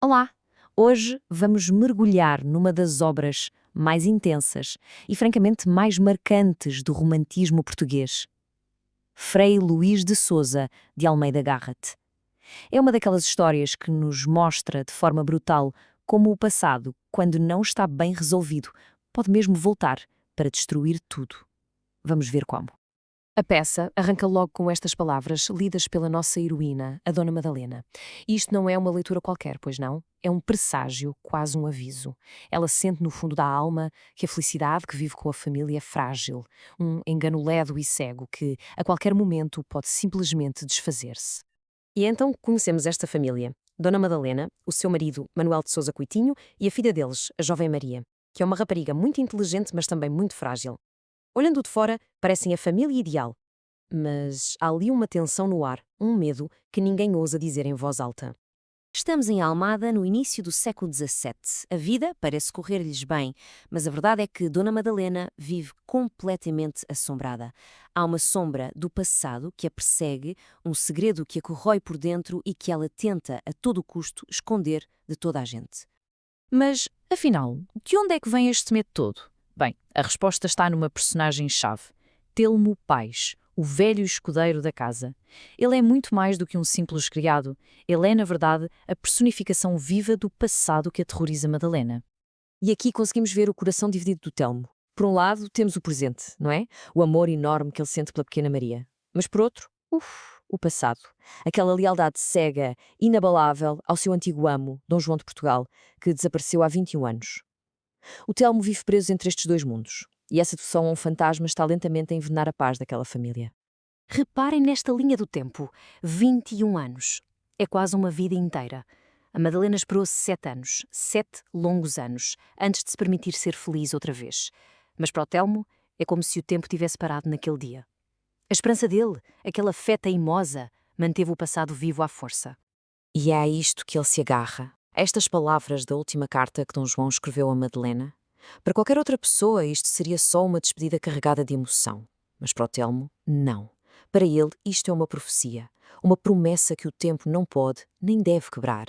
Olá! Hoje vamos mergulhar numa das obras mais intensas e, francamente, mais marcantes do romantismo português. Frei Luís de Sousa, de Almeida Garrett. É uma daquelas histórias que nos mostra de forma brutal como o passado, quando não está bem resolvido, pode mesmo voltar para destruir tudo. Vamos ver como. A peça arranca logo com estas palavras lidas pela nossa heroína, a Dona Madalena. E isto não é uma leitura qualquer, pois não? É um presságio, quase um aviso. Ela sente no fundo da alma que a felicidade que vive com a família é frágil, um engano ledo e cego que, a qualquer momento, pode simplesmente desfazer-se. E então conhecemos esta família. Dona Madalena, o seu marido, Manuel de Sousa Coitinho, e a filha deles, a jovem Maria, que é uma rapariga muito inteligente, mas também muito frágil. Olhando de fora, parecem a família ideal. Mas há ali uma tensão no ar, um medo que ninguém ousa dizer em voz alta. Estamos em Almada no início do século XVII. A vida parece correr-lhes bem, mas a verdade é que Dona Madalena vive completamente assombrada. Há uma sombra do passado que a persegue, um segredo que a corrói por dentro e que ela tenta, a todo custo, esconder de toda a gente. Mas, afinal, de onde é que vem este medo todo? Bem, a resposta está numa personagem-chave. Telmo Pais, o velho escudeiro da casa. Ele é muito mais do que um simples criado. Ele é, na verdade, a personificação viva do passado que aterroriza Madalena. E aqui conseguimos ver o coração dividido do Telmo. Por um lado, temos o presente, não é? O amor enorme que ele sente pela pequena Maria. Mas por outro, o passado. Aquela lealdade cega, inabalável ao seu antigo amo, Dom João de Portugal, que desapareceu há 21 anos. O Telmo vive preso entre estes dois mundos. E essa devoção a um fantasma está lentamente a envenenar a paz daquela família. Reparem nesta linha do tempo. 21 anos. É quase uma vida inteira. A Madalena esperou 7 anos, 7 longos anos, antes de se permitir ser feliz outra vez. Mas para o Telmo, é como se o tempo tivesse parado naquele dia. A esperança dele, aquela fé teimosa, manteve o passado vivo à força. E é a isto que ele se agarra. A estas palavras da última carta que Dom João escreveu a Madalena. Para qualquer outra pessoa, isto seria só uma despedida carregada de emoção. Mas para o Telmo, não. Para ele, isto é uma profecia, uma promessa que o tempo não pode nem deve quebrar.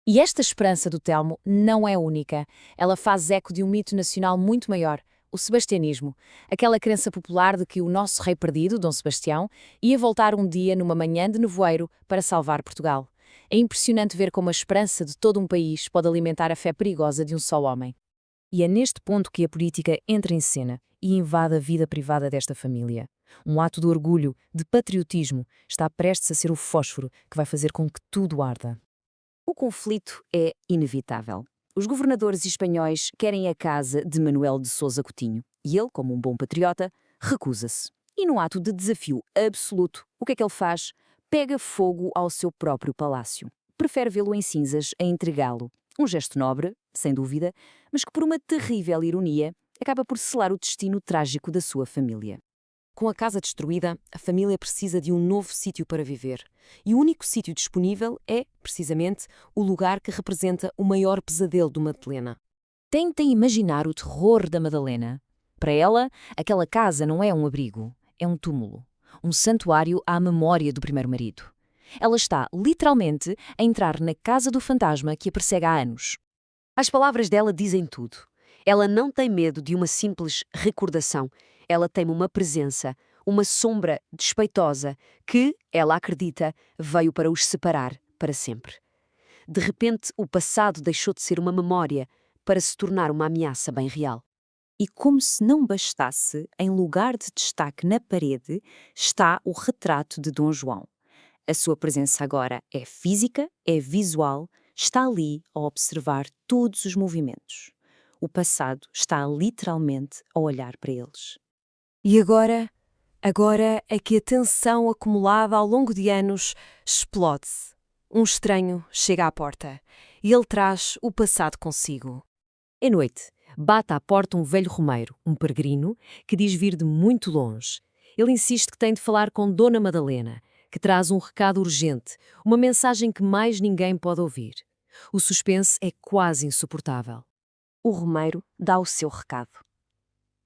E esta esperança do Telmo não é única. Ela faz eco de um mito nacional muito maior, o sebastianismo. Aquela crença popular de que o nosso rei perdido, Dom Sebastião, ia voltar um dia numa manhã de nevoeiro para salvar Portugal. É impressionante ver como a esperança de todo um país pode alimentar a fé perigosa de um só homem. E é neste ponto que a política entra em cena e invade a vida privada desta família. Um ato de orgulho, de patriotismo, está prestes a ser o fósforo que vai fazer com que tudo arda. O conflito é inevitável. Os governadores espanhóis querem a casa de Manuel de Sousa Coutinho e ele, como um bom patriota, recusa-se. E num ato de desafio absoluto, o que é que ele faz? Pega fogo ao seu próprio palácio. Prefere vê-lo em cinzas a entregá-lo. Um gesto nobre, sem dúvida, mas que por uma terrível ironia acaba por selar o destino trágico da sua família. Com a casa destruída, a família precisa de um novo sítio para viver. E o único sítio disponível é, precisamente, o lugar que representa o maior pesadelo de Madalena. Tentem imaginar o terror da Madalena. Para ela, aquela casa não é um abrigo, é um túmulo. Um santuário à memória do primeiro marido. Ela está, literalmente, a entrar na casa do fantasma que a persegue há anos. As palavras dela dizem tudo. Ela não tem medo de uma simples recordação. Ela tem uma presença, uma sombra despeitosa que, ela acredita, veio para os separar para sempre. De repente, o passado deixou de ser uma memória para se tornar uma ameaça bem real. E como se não bastasse, em lugar de destaque na parede, está o retrato de Dom João. A sua presença agora é física, é visual, está ali a observar todos os movimentos. O passado está literalmente a olhar para eles. E agora é que a tensão acumulada ao longo de anos explode-se. Um estranho chega à porta e ele traz o passado consigo. É noite. Bate à porta um velho romeiro, um peregrino, que diz vir de muito longe. Ele insiste que tem de falar com Dona Madalena, que traz um recado urgente, uma mensagem que mais ninguém pode ouvir. O suspense é quase insuportável. O romeiro dá o seu recado.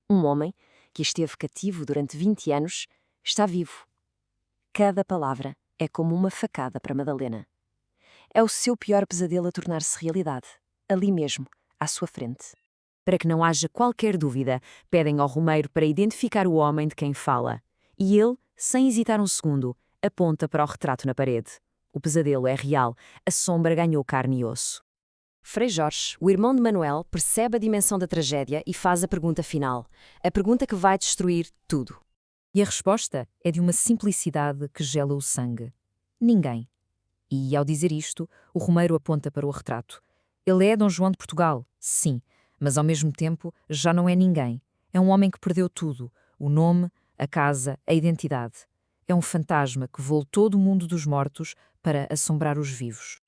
Um homem, que esteve cativo durante 20 anos, está vivo. Cada palavra é como uma facada para Madalena. É o seu pior pesadelo a tornar-se realidade, ali mesmo, à sua frente. Para que não haja qualquer dúvida, pedem ao Romeiro para identificar o homem de quem fala. E ele, sem hesitar um segundo, aponta para o retrato na parede. O pesadelo é real, a sombra ganhou carne e osso. Frei Jorge, o irmão de Manuel, percebe a dimensão da tragédia e faz a pergunta final. A pergunta que vai destruir tudo. E a resposta é de uma simplicidade que gela o sangue. Ninguém. E, ao dizer isto, o Romeiro aponta para o retrato. Ele é Dom João de Portugal, sim, mas ao mesmo tempo já não é ninguém. É um homem que perdeu tudo: o nome, a casa, a identidade. É um fantasma que voltou do mundo dos mortos para assombrar os vivos.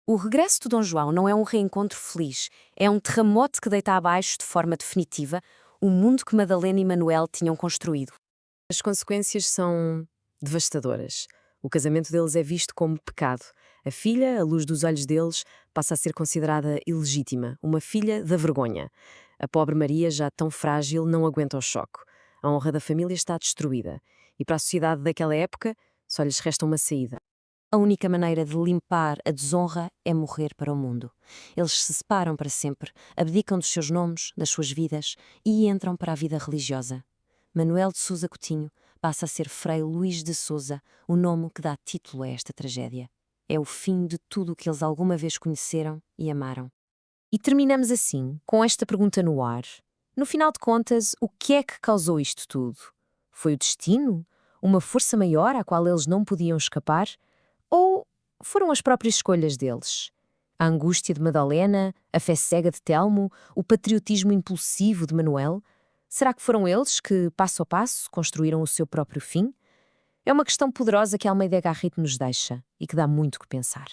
O regresso de Dom João não é um reencontro feliz, é um terremoto que deita abaixo de forma definitiva o mundo que Madalena e Manuel tinham construído. As consequências são devastadoras. O casamento deles é visto como pecado. A filha, à luz dos olhos deles, passa a ser considerada ilegítima, uma filha da vergonha. A pobre Maria, já tão frágil, não aguenta o choque. A honra da família está destruída. E para a sociedade daquela época, só lhes resta uma saída. A única maneira de limpar a desonra é morrer para o mundo. Eles se separam para sempre, abdicam dos seus nomes, das suas vidas e entram para a vida religiosa. Manuel de Sousa Coutinho passa a ser Frei Luís de Sousa, o nome que dá título a esta tragédia. É o fim de tudo o que eles alguma vez conheceram e amaram. E terminamos assim, com esta pergunta no ar. No final de contas, o que é que causou isto tudo? Foi o destino? Uma força maior à qual eles não podiam escapar? Ou foram as próprias escolhas deles? A angústia de Madalena, a fé cega de Telmo, o patriotismo impulsivo de Manuel? Será que foram eles que, passo a passo, construíram o seu próprio fim? É uma questão poderosa que Almeida Garrett nos deixa e que dá muito que pensar.